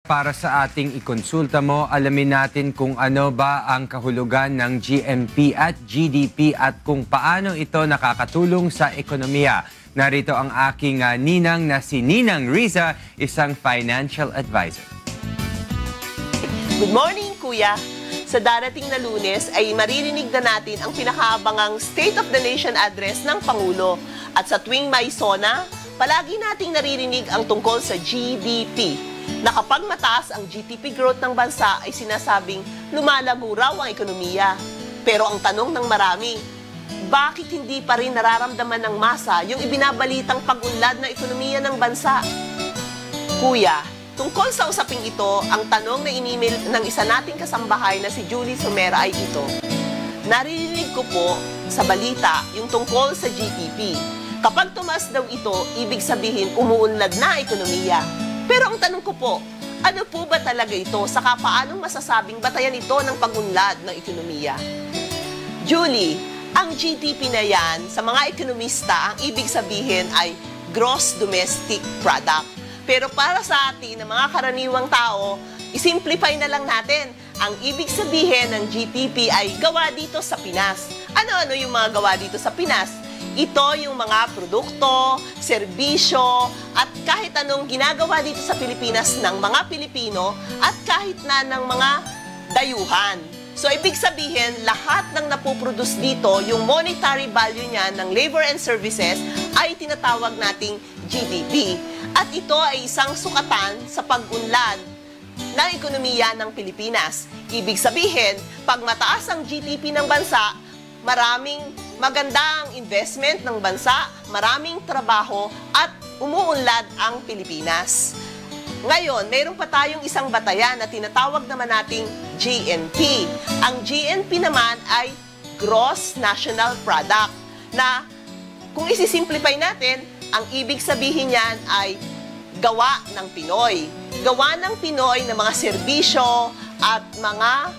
Para sa ating ikonsulta mo, alamin natin kung ano ba ang kahulugan ng GMP at GDP at kung paano ito nakakatulong sa ekonomiya. Narito ang aking ninang na si Ninang Riza, isang financial advisor. Good morning, Kuya! Sa darating na Lunes ay maririnig na natin ang pinakaabangang State of the Nation address ng Pangulo. At sa tuwing may SONA, palagi nating naririnig ang tungkol sa GDP. Na kapag mataas ang GDP growth ng bansa ay sinasabing lumalago raw ang ekonomiya. Pero ang tanong ng marami, bakit hindi pa rin nararamdaman ng masa yung ibinabalitang pag-unlad ng ekonomiya ng bansa? Kuya, tungkol sa usaping ito, ang tanong na in-email ng isa nating kasambahay na si Julie Somera ay ito. Naririnig ko po sa balita yung tungkol sa GDP. Kapag tumaas daw ito, ibig sabihin umuunlad na ekonomiya. Pero ang tanong ko po, ano po ba talaga ito? Saka paanong masasabing batayan ito ng pag-unlad ng ekonomiya? Julie, ang GDP na yan, sa mga ekonomista, ang ibig sabihin ay Gross Domestic Product. Pero para sa atin, ng mga karaniwang tao, isimplify na lang natin. Ang ibig sabihin ng GDP ay gawa dito sa Pinas. Ano-ano yung mga gawa dito sa Pinas? Ito yung mga produkto, serbisyo, at kahit anong ginagawa dito sa Pilipinas ng mga Pilipino at kahit na ng mga dayuhan. So, ibig sabihin, lahat ng napoproduce dito, yung monetary value niya ng labor and services ay tinatawag nating GDP. At ito ay isang sukatan sa pag-unlad ng ekonomiya ng Pilipinas. Ibig sabihin, pag mataas ang GDP ng bansa, maraming magandang investment ng bansa, maraming trabaho, at umuunlad ang Pilipinas. Ngayon, mayroon pa tayong isang batayan na tinatawag naman nating GNP. Ang GNP naman ay Gross National Product, na kung isisimplify natin, ang ibig sabihin niyan ay gawa ng Pinoy. Gawa ng Pinoy na mga serbisyo at mga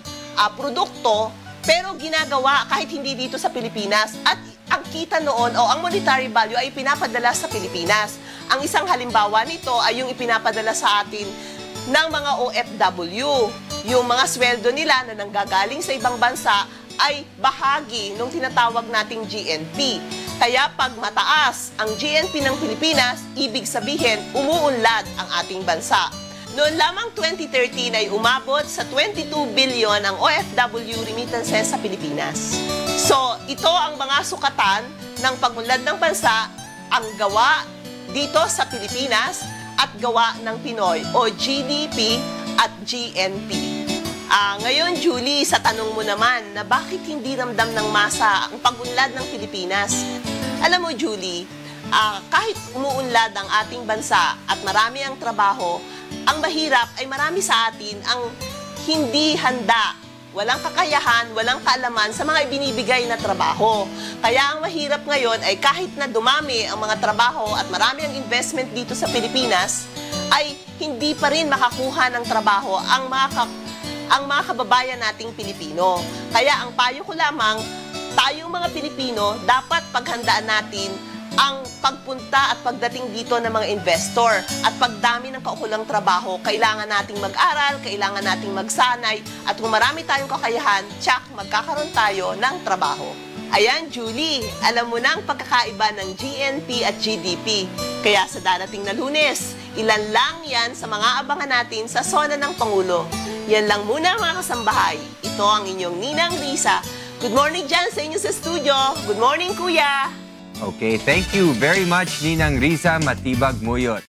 produkto, pero ginagawa kahit hindi dito sa Pilipinas at ang kita noon o ang monetary value ay pinapadala sa Pilipinas. Ang isang halimbawa nito ay yung ipinapadala sa atin ng mga OFW. Yung mga sweldo nila na nanggagaling sa ibang bansa ay bahagi ng tinatawag nating GNP. Kaya pag mataas ang GNP ng Pilipinas, ibig sabihin umuunlad ang ating bansa. Noon lamang 2013 ay umabot sa 22 billion ang OFW remittances sa Pilipinas. So, ito ang mga sukatan ng pagunlad ng bansa, ang gawa dito sa Pilipinas at gawa ng Pinoy o GDP at GNP. Ngayon, Julie, sa tanong mo naman na bakit hindi ramdam ng masa ang pagunlad ng Pilipinas? Alam mo, Julie, kahit umuunlad ang ating bansa at marami ang trabaho, ang mahirap ay marami sa atin ang hindi handa, walang kakayahan, walang kaalaman sa mga ibinibigay na trabaho. Kaya ang mahirap ngayon ay kahit na dumami ang mga trabaho at marami ang investment dito sa Pilipinas, ay hindi pa rin makakuha ng trabaho ang mga kababayan nating Pilipino. Kaya ang payo ko lamang, tayong mga Pilipino, dapat paghandaan natin ang pagpunta at pagdating dito ng mga investor at pagdami ng kaukulang trabaho. Kailangan nating mag-aral, kailangan nating magsanay, at kung marami tayong kakayahan, tsak, magkakaroon tayo ng trabaho. Ayan, Julie, alam mo na ang pagkakaiba ng GNP at GDP. Kaya sa darating na Lunes, ilan lang yan sa mga abangan natin sa SONA ng Pangulo. Yan lang muna mga kasambahay. Ito ang inyong Ninang Riza. Good morning dyan sa inyo sa studio. Good morning, Kuya! Okay, thank you very much, Ninang Riza Matibag Muyot.